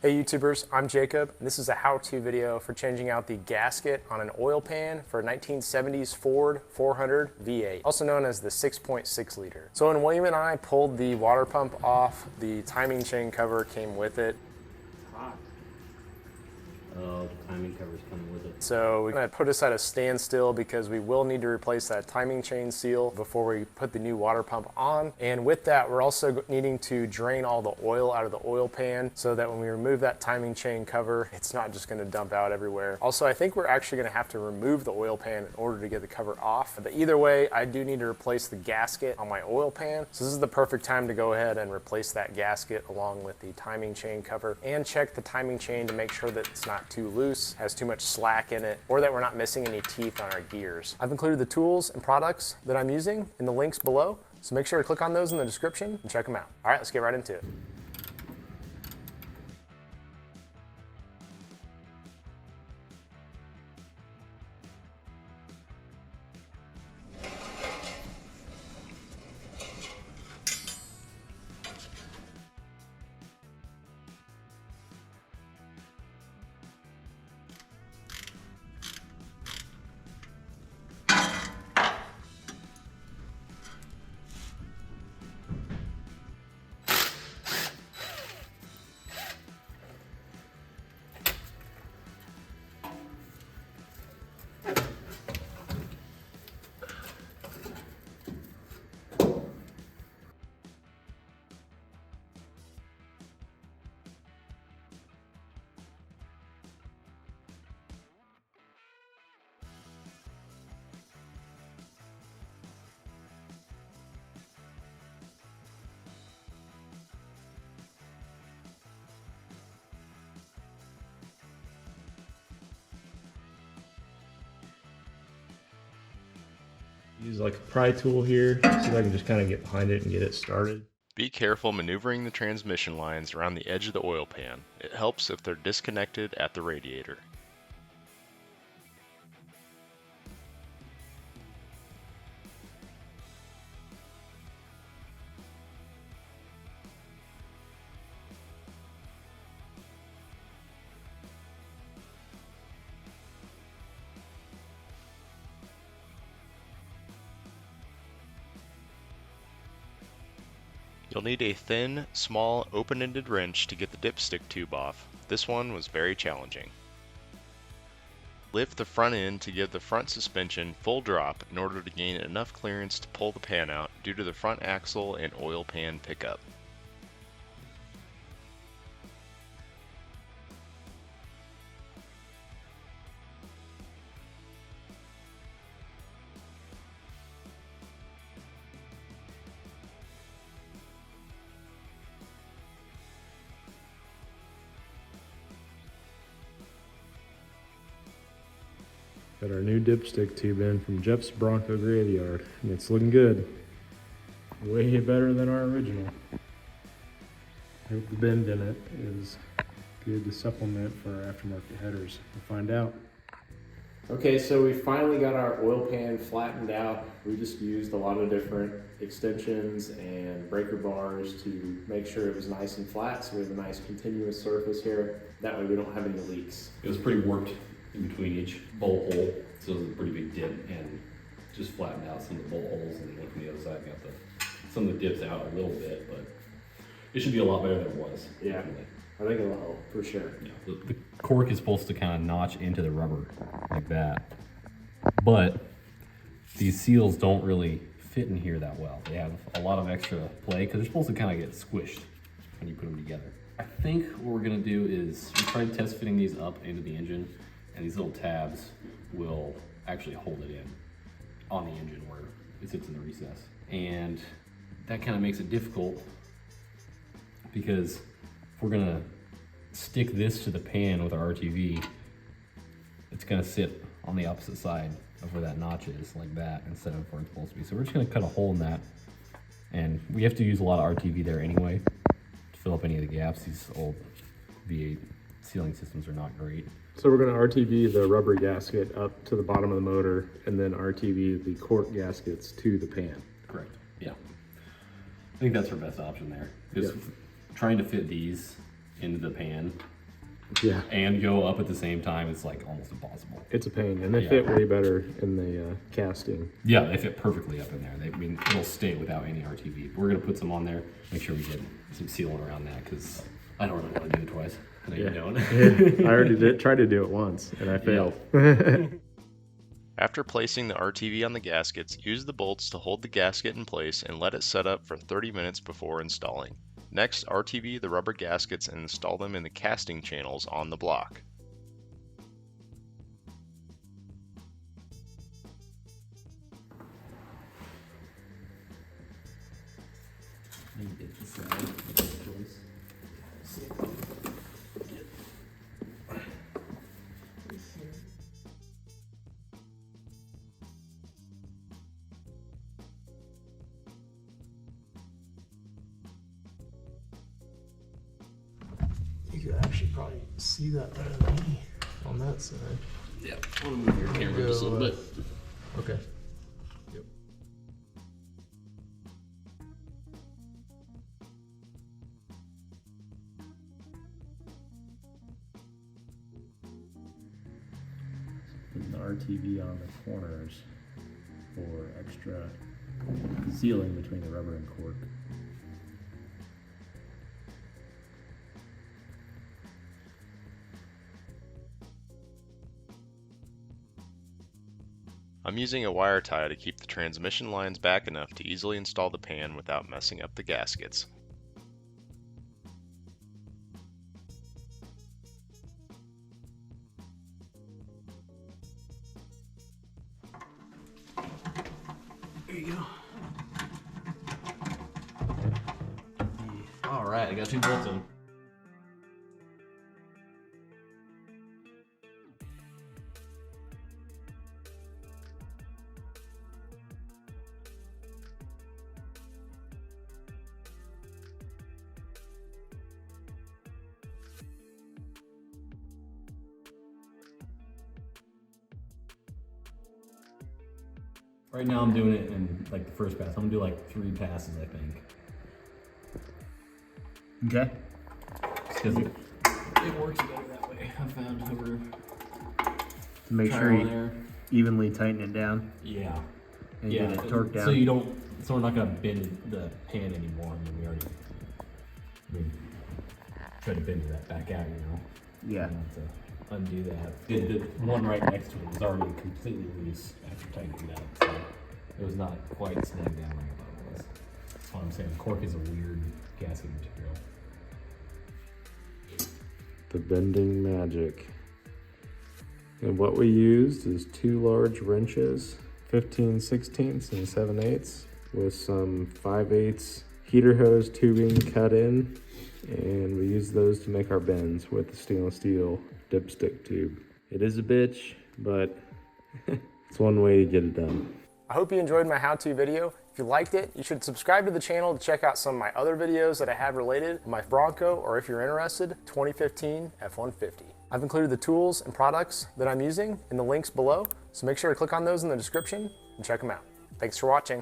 Hey YouTubers, I'm Jacob, and this is a how-to video for changing out the gasket on an oil pan for a 1970s Ford 400 V8, also known as the 6.6 liter. So when William and I pulled the water pump off, the timing chain cover came with it. Oh, the timing cover's coming with it. So we're gonna put us at a standstill because we will need to replace that timing chain seal before we put the new water pump on. And with that, we're also needing to drain all the oil out of the oil pan so that when we remove that timing chain cover, it's not just gonna dump out everywhere. Also, I think we're actually gonna have to remove the oil pan in order to get the cover off. But either way, I do need to replace the gasket on my oil pan. So this is the perfect time to go ahead and replace that gasket along with the timing chain cover and check the timing chain to make sure that it's not too loose, has too much slack in it, or that we're not missing any teeth on our gears. I've included the tools and products that I'm using in the links below, so make sure to click on those in the description and check them out. All right, let's get right into it. Use like a pry tool here so that I can just kind of get behind it and get it started. Be careful maneuvering the transmission lines around the edge of the oil pan. It helps if they're disconnected at the radiator. You'll need a thin, small, open-ended wrench to get the dipstick tube off. This one was very challenging. Lift the front end to give the front suspension full drop in order to gain enough clearance to pull the pan out due to the front axle and oil pan pickup. Got our new dipstick tube in from Jeff's Bronco Graveyard, and it's looking good. Way better than our original. I hope the bend in it is good to supplement for our aftermarket headers. We'll find out. Okay, so we finally got our oil pan flattened out. We just used a lot of different extensions and breaker bars to make sure it was nice and flat, so we have a nice continuous surface here. That way we don't have any leaks. It was pretty warped in between each bolt hole, so it was a pretty big dip, and just flattened out some of the bolt holes, and then from the other side got some of the dips out a little bit, but it should be a lot better than it was. Yeah, definitely. I think it will, for sure. Yeah, the cork is supposed to kind of notch into the rubber like that, but these seals don't really fit in here that well. They have a lot of extra play because they're supposed to kind of get squished when you put them together. I think what we're gonna do is we tried test fitting these up into the engine, and these little tabs will actually hold it in on the engine where it sits in the recess. And that kind of makes it difficult because if we're gonna stick this to the pan with our RTV, it's gonna sit on the opposite side of where that notch is, like that, instead of where it's supposed to be. So we're just gonna cut a hole in that, and we have to use a lot of RTV there anyway to fill up any of the gaps. These old V8 sealing systems are not great. So we're going to RTV the rubber gasket up to the bottom of the motor, and then RTV the cork gaskets to the pan. Correct, yeah. I think that's our best option there. Because trying to fit these into the pan Yeah. and go up at the same time, it's like almost impossible. It's a pain, and they Yeah. fit way better in the casting. Yeah, they fit perfectly up in there. I mean, it'll stay without any RTV. We're gonna put some on there, make sure we get some sealing around that, because I don't really want to do it twice. I know you don't. I already tried to do it once, and I failed. After placing the RTV on the gaskets, use the bolts to hold the gasket in place and let it set up for 30 minutes before installing. Next, RTV the rubber gaskets and install them in the casting channels on the block. You could actually probably see that better than me on that side. Yeah, I want to move your camera just a little bit. Okay. Yep. Putting the RTV on the corners for extra sealing between the rubber and cork. I'm using a wire tie to keep the transmission lines back enough to easily install the pan without messing up the gaskets. There you go. All right, I got 2 bolts in. Right now I'm doing it in like the first pass. I'm gonna do like 3 passes, I think. Okay. Because it works better that way. I've found over To make sure you evenly tighten it down Yeah. and get it torqued down. So you don't. So we're not gonna bend the pan anymore. I mean, we already. Try to bend that back out, you know. Yeah. You have to undo that. The one right next to it was already completely loose after tightening it up, so it was not quite snagged down like I thought it was. That's what I'm saying. Cork is a weird gasket material. The bending magic. And what we used is 2 large wrenches, 15/16 and 7/8, with some 5/8 heater hose tubing cut in, and we use those to make our bends with the stainless steel dipstick tube. It is a bitch, but it's one way to get it done. I hope you enjoyed my how-to video. If you liked it, you should subscribe to the channel to check out some of my other videos that I have related to my Bronco, or if you're interested, 2015 F-150. I've included the tools and products that I'm using in the links below, so make sure to click on those in the description and check them out. Thanks for watching.